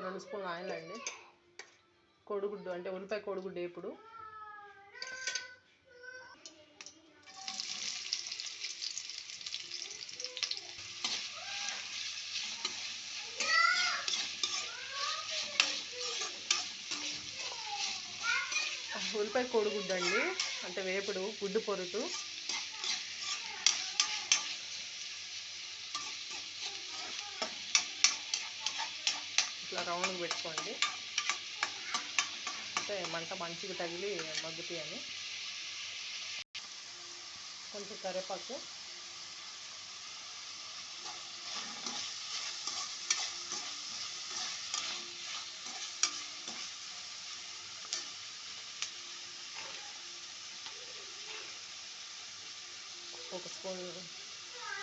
2 స్పూన్లు ఆయిల్ అండి. కోడిగుడ్డు అంటే ఉల్లిపాయ కోడిగుడ్డు ఇప్పుడు ఉల్లిపాయ కోడిగుడ్డు అండి, అంటే వేపుడు గుడ్డు పొరుటు. ఇట్లా రౌండ్గా పెట్టుకోండి, అంటే మంట మంచిగా తగిలి మగ్గుతాయని. కొంచెం కరివేపాకు, ఒక స్పూన్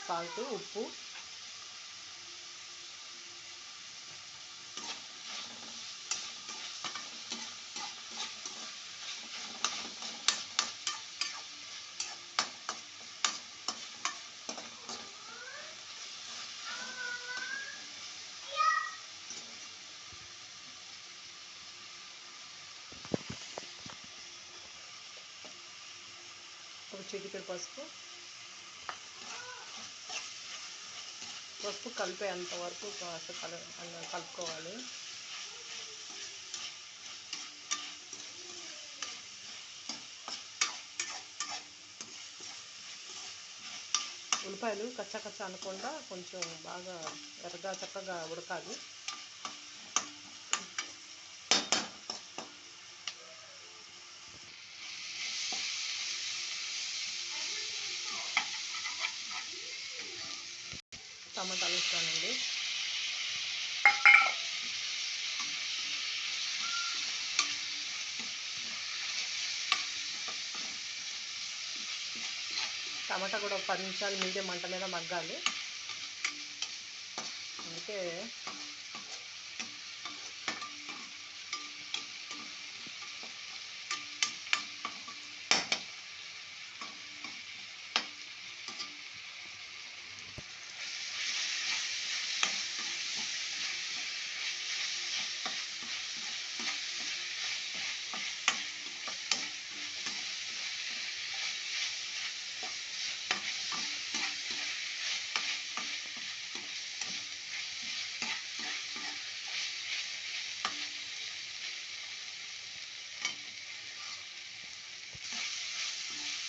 సాల్ట్, ఉప్పు, ఒక చిటికెడు పసుపు కలిపేంత వరకు కలుపుకోవాలి. ఉల్లిపాయలు కచ్చా అనకుండా కొంచెం బాగా ఎర్రగా చక్కగా ఉడకాలి. టమాటాలు వేస్తానండి. టమాటా కూడా ఒక 10 నిమిషాలు మీడియం మంట మీద మగ్గాలి. అందుకే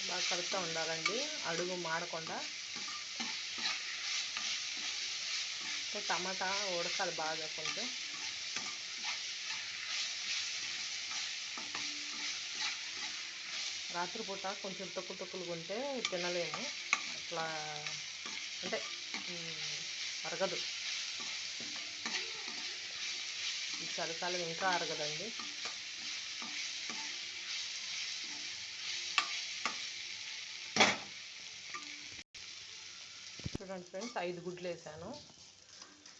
బాగా కలుపుతూ ఉండాలండి, అడుగు మాడకుండా. టమాటా ఉడకాలి బాగా కొంచెం. రాత్రిపూట కొంచెం తొక్కులుగా ఉంటే తినలేము, అట్లా అంటే అరగదు. ఈ చలికాలం ఇంకా అరగదండి. చూడండి ఫ్రెండ్స్, 5 గుడ్లు వేసాను.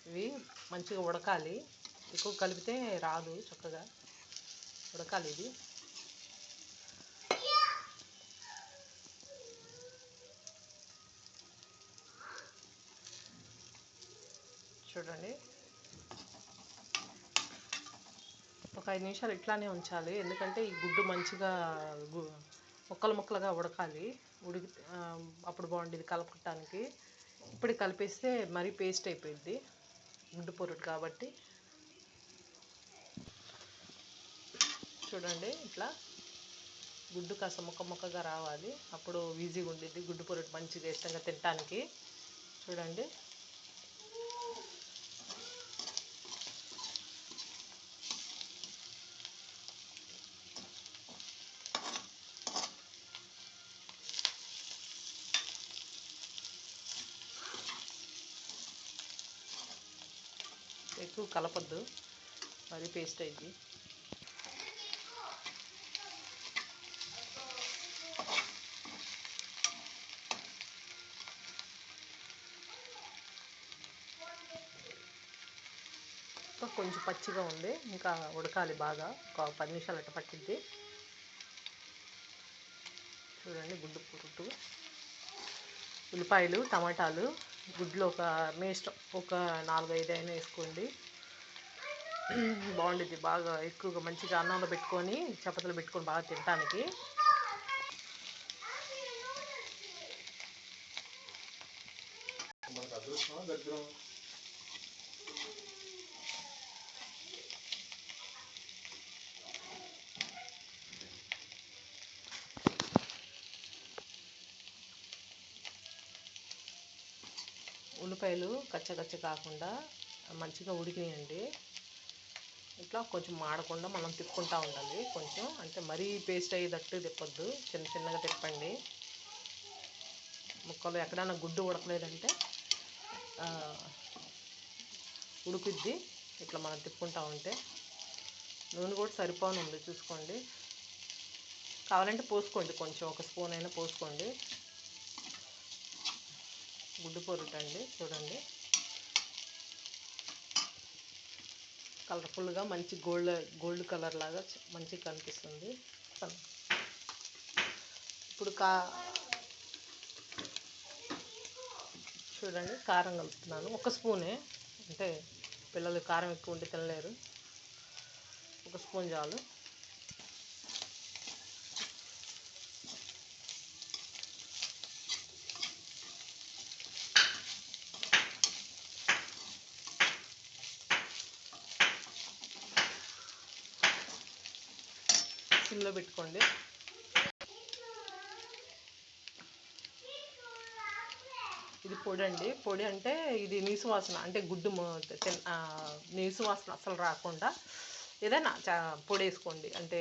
ఇవి మంచిగా ఉడకాలి, ఎక్కువ కలిపితే రాదు, చక్కగా ఉడకాలి ఇది. చూడండి, ఒక 5 నిమిషాలు ఇట్లానే ఉంచాలి, ఎందుకంటే ఈ గుడ్డు మంచిగా ముక్కలుగా ఉడకాలి. ఉడికి అప్పుడు బాగుండేది కలపటానికి. ఇప్పుడు కలిపేస్తే మరీ పేస్ట్ అయిపోయింది గుడ్డు పొరుటు కాబట్టి. చూడండి, ఇట్లా గుడ్డు కాస్త ముక్కగా రావాలి, అప్పుడు ఈజీగా ఉండేది గుడ్డు పొరుటు మంచిగా ఇష్టంగా తినటానికి. చూడండి, ఎక్కువ కలపద్దు, మరి పేస్ట్ అయింది. కొంచెం పచ్చిగా ఉంది, ఇంకా ఉడకాలి బాగా, ఒక 10 నిమిషాలు అట్ట పట్టిద్ది. చూడండి, గుడ్డు పొరుటు, ఉల్లిపాయలు, టమాటాలు, గుడ్లు ఒక మీ ఇష్టం, ఒక 4-5 అయినా వేసుకోండి. బాగుండిద్ది. బాగా ఎక్కువగా మంచిగా అన్నంలో పెట్టుకొని చపాతీలో పెట్టుకొని బాగా తినడానికి. ఉల్లిపాయలు కచ్చగచ్చ కాకుండా మంచిగా ఉడికినాయండి. ఇట్లా కొంచెం మాడకుండా మనం తిప్పుకుంటూ ఉండాలి. కొంచెం అంటే మరీ పేస్ట్ అయ్యేటట్టు తిప్పొద్దు, చిన్న చిన్నగా తిప్పండి. ముక్కలు ఎక్కడైనా గుడ్డు ఉడకలేదంటే ఉడికిద్ది. ఇట్లా మనం తిప్పుకుంటూ ఉంటే నూనె కూడా సరిపోను ఉంది చూసుకోండి. కావాలంటే పోసుకోండి, కొంచెం ఒక స్పూన్ అయినా పోసుకోండి. గుడ్డు పొరుటు అండి, చూడండి కలర్ఫుల్గా మంచి గోల్డ్ కలర్ లాగా మంచిగా కనిపిస్తుంది. ఇప్పుడు చూడండి కారం కలుపుతున్నాను, ఒక స్పూనే. అంటే పిల్లలు కారం ఎక్కువ ఉంటే తినలేరు, ఒక స్పూన్ చాలు. సిమ్లో పెట్టుకోండి. ఇది పొడి అండి. పొడి అంటే ఇది నీసు వాసన, అంటే గుడ్డు నీసు వాసన అసలు రాకుండా ఏదైనా పొడి వేసుకోండి. అంటే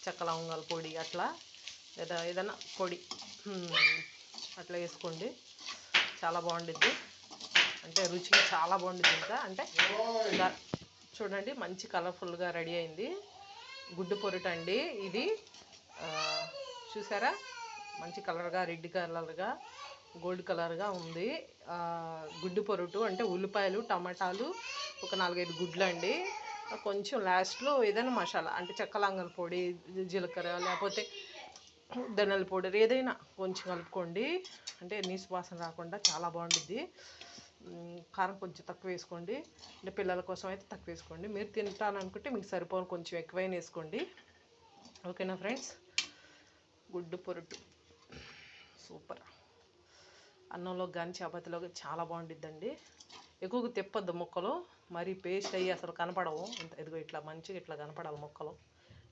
చెక్క లవంగాల పొడి అట్లా, లేదా ఏదైనా పొడి అట్లా వేసుకోండి. చాలా బాగుండిద్ది, అంటే రుచిగా చాలా బాగుండిద్ది. ఇంకా అంటే చూడండి మంచి కలర్ఫుల్గా రెడీ అయింది గుడ్డు పొరుటు అండి. ఇది చూసారా, మంచి కలర్గా, రెడ్ కలర్గా, గోల్డ్ కలర్గా ఉంది. గుడ్డు పొరుటు అంటే ఉల్లిపాయలు, టమాటాలు, ఒక 4-5 గుడ్లు అండి. కొంచెం లాస్ట్లో ఏదైనా మసాలా అంటే చెక్క లవంగాల పొడి, జీలకర్ర, లేకపోతే ధనియాల పౌడర్ ఏదైనా కొంచెం కలుపుకోండి. అంటే నీసు వాసన రాకుండా చాలా బాగుండిద్ది. కారం కొంచెం తక్కువ వేసుకోండి, అంటే పిల్లల కోసం అయితే తక్కువ వేసుకోండి. మీరు తింటాననుకుంటే మీకు సరిపోను కొంచెం ఎక్కువైనా వేసుకోండి. ఓకేనా ఫ్రెండ్స్, గుడ్డు పొరుటు సూపర్. అన్నంలో కానీ చపాతీలో చాలా బాగుండిద్దండి. ఎక్కువగా తిప్పొద్దు ముక్కలు, మరి పేస్ట్ అయ్యి అసలు కనపడవు. ఇదిగో ఇట్లా మంచిగా ఇట్లా కనపడాలి ముక్కలు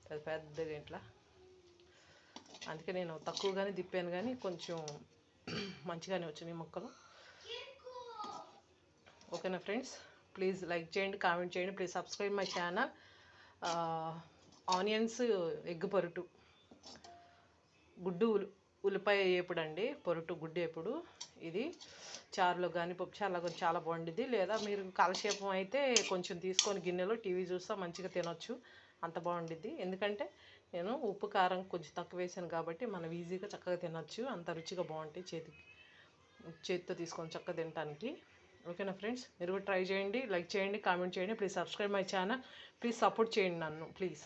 పెద్ద పెద్దగా ఇట్లా. అందుకే నేను తక్కువగానే తిప్పాను, కానీ కొంచెం మంచిగానే వచ్చినాయి ముక్కలు. ఓకేనా ఫ్రెండ్స్, ప్లీజ్ లైక్ చేయండి, కామెంట్ చేయండి, please subscribe my channel. Onions egg పొరుటు, గుడ్డు ఉల్లిపాయ వేపుడు అండి, పొరుటు గుడ్డు వేపుడు. ఇది చారులో కానీ పప్పుచారులో కానీ చాలా బాగుండిద్ది. లేదా మీరు కాలక్షేపం అయితే కొంచెం తీసుకొని గిన్నెలో టీవీ చూస్తా మంచిగా తినొచ్చు, అంత బాగుండిద్ది. ఎందుకంటే నేను ఉప్పు కారం కొంచెం తక్కువ వేసాను కాబట్టి మనం ఈజీగా చక్కగా తినొచ్చు, అంత రుచిగా బాగుంటాయి. చేతితో తీసుకొని చక్కగా తినడానికి. ఓకేనా ఫ్రెండ్స్, మీరు కూడా ట్రై చేయండి, లైక్ చేయండి, కామెంట్ చేయండి, please subscribe my channel, please support చేయండి నన్ను ప్లీజ్.